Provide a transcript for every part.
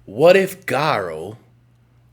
What if Garo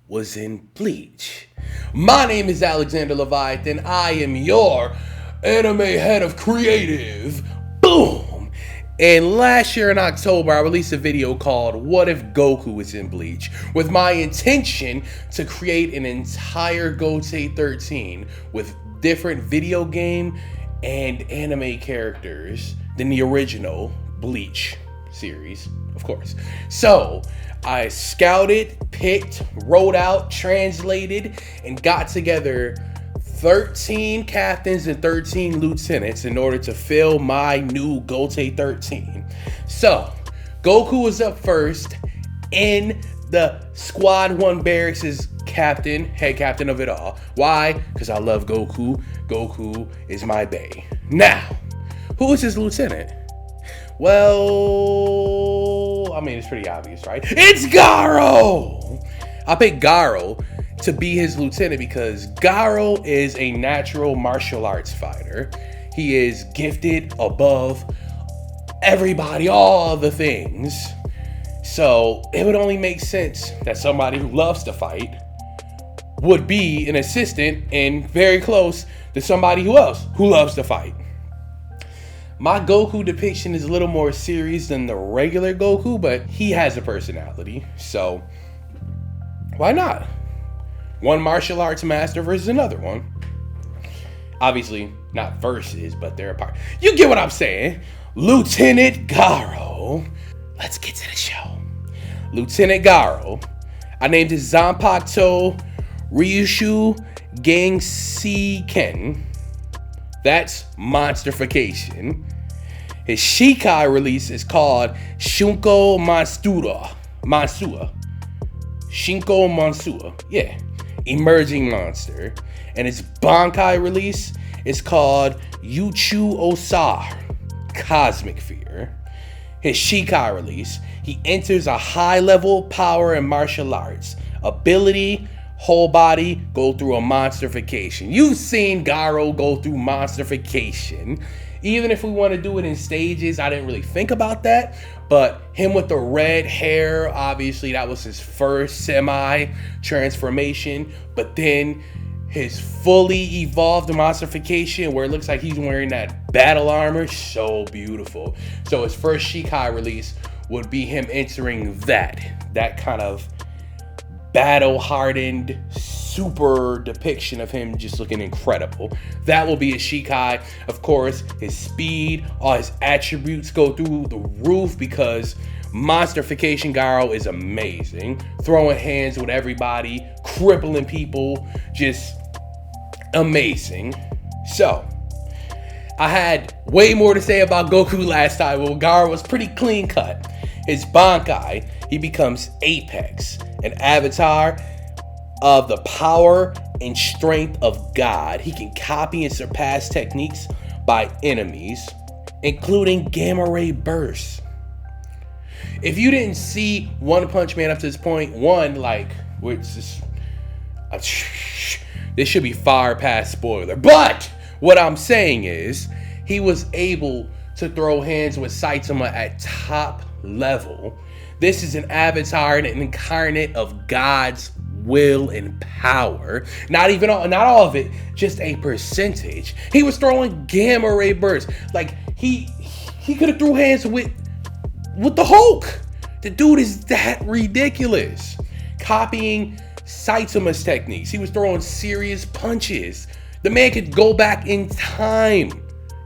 was in Bleach? My name is Alexander Leviathan. I am your anime head of creative. Boom! And last year in October, I released a video called What If Goku Was in Bleach? With my intention to create an entire Gotei 13 with different video game and anime characters than the original Bleach series, of course. So I scouted, picked, wrote out, translated, and got together 13 captains and 13 lieutenants in order to fill my new Gotei 13. So Goku was up first in the Squad 1 Barracks' head captain of it all. Why? Because I love Goku. Goku is my bae. Now, who is his lieutenant? Well, I mean, it's pretty obvious, right? It's Garou! I picked Garou to be his lieutenant because Garou is a natural martial arts fighter. He is gifted above everybody, all the things. So it would only make sense that somebody who loves to fight would be an assistant and very close to somebody who loves to fight. My Goku depiction is a little more serious than the regular Goku, but he has a personality, so why not? One martial arts master versus another one. Obviously, not versus, but they're apart. You get what I'm saying? Lieutenant Garou. Let's get to the show. Lieutenant Garou. I named his Zanpakuto Ryushu Gangsiken. That's monsterification. His shikai release is called Shinko Mansura. Shinko Mansura. Yeah. Emerging monster. And his bankai release is called Yuchu Osar. Cosmic fear. His shikai release, he enters a high level power in martial arts. Ability, whole body, go through a monsterification. You've seen Garou go through monsterification. Even if we want to do it in stages, I didn't really think about that. But him with the red hair, obviously that was his first semi-transformation. But then his fully evolved monsterification, where it looks like he's wearing that battle armor, so beautiful. So his first shikai release would be him entering that kind of battle-hardened, super depiction of him just looking incredible. That will be his shikai. Of course, his speed, all his attributes go through the roof because monsterification Garou is amazing. Throwing hands with everybody, crippling people, just amazing. So, I had way more to say about Goku last time. Well, Garou was pretty clean cut. His bankai, he becomes Apex, an avatar of the power and strength of God. He can copy and surpass techniques by enemies, including gamma ray bursts. If you didn't see One Punch Man up to this point, this should be far past spoiler. But what I'm saying is, he was able to throw hands with Saitama at top level. This is an avatar and an incarnate of God's will and power. Not all of it, just a percentage. He was throwing gamma ray bursts. Like he could have threw hands with the Hulk. The dude is that ridiculous. Copying Saitama's techniques. He was throwing serious punches. The man could go back in time.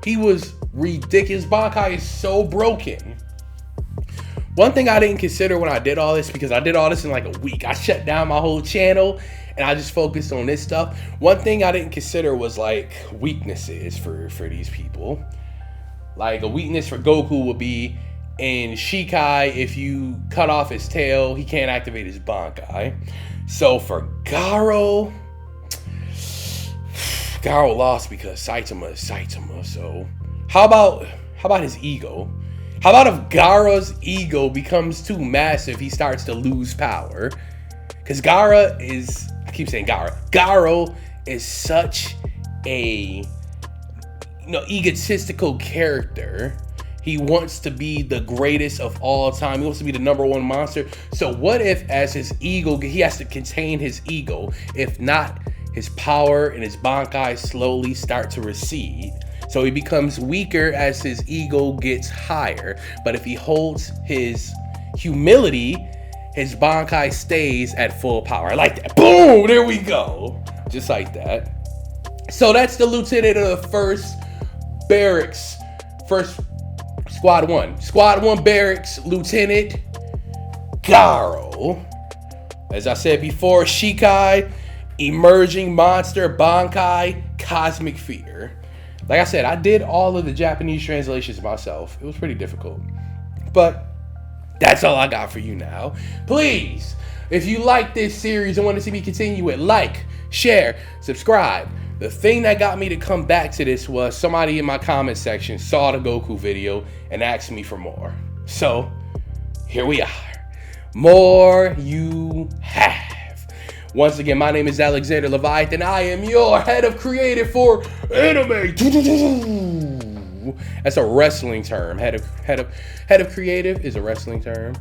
He was ridiculous. Bankai is so broken. One thing I didn't consider when I did all this, because I did all this in like a week. I shut down my whole channel and I just focused on this stuff. One thing I didn't consider was like weaknesses for these people. Like a weakness for Goku would be in Shikai, if you cut off his tail, he can't activate his bankai. So for Garou lost because Saitama is Saitama. So how about his ego? How about if Garou's ego becomes too massive, he starts to lose power? Because Garou is such a egotistical character. He wants to be the greatest of all time. He wants to be the #1 monster. So what if, as his ego, he has to contain his ego. If not, his power and his bankai slowly start to recede. So he becomes weaker as his ego gets higher. But if he holds his humility, his bankai stays at full power. I like that. Boom! There we go. Just like that. So that's the lieutenant of the first barracks. First Squad 1. Squad 1 barracks, Lieutenant Garou. As I said before, shikai, emerging monster, bankai, cosmic fear. Like I said, I did all of the Japanese translations myself. It was pretty difficult. But that's all I got for you now. Please, if you like this series and want to see me continue it, like, share, subscribe. The thing that got me to come back to this was somebody in my comment section saw the Goku video and asked me for more. So, here we are. More you have. Once again, my name is Alexander Leviathan. I am your head of creative for anime. That's a wrestling term. Head of creative is a wrestling term.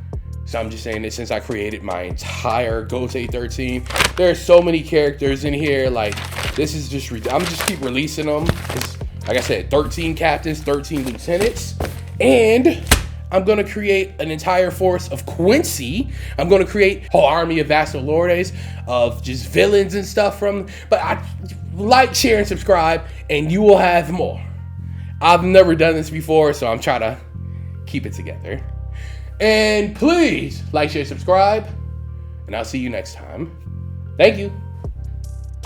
So I'm just saying this since I created my entire Gotei 13. There's so many characters in here. Like, this is just, I'm just keep releasing them. It's, like I said, 13 captains, 13 lieutenants. And I'm going to create an entire force of Quincy. I'm going to create a whole army of Vassal Lordes, of just villains and stuff from, but I like, share, and subscribe, and you will have more. I've never done this before, so I'm trying to keep it together. And please like, share, subscribe, and I'll see you next time. Thank you.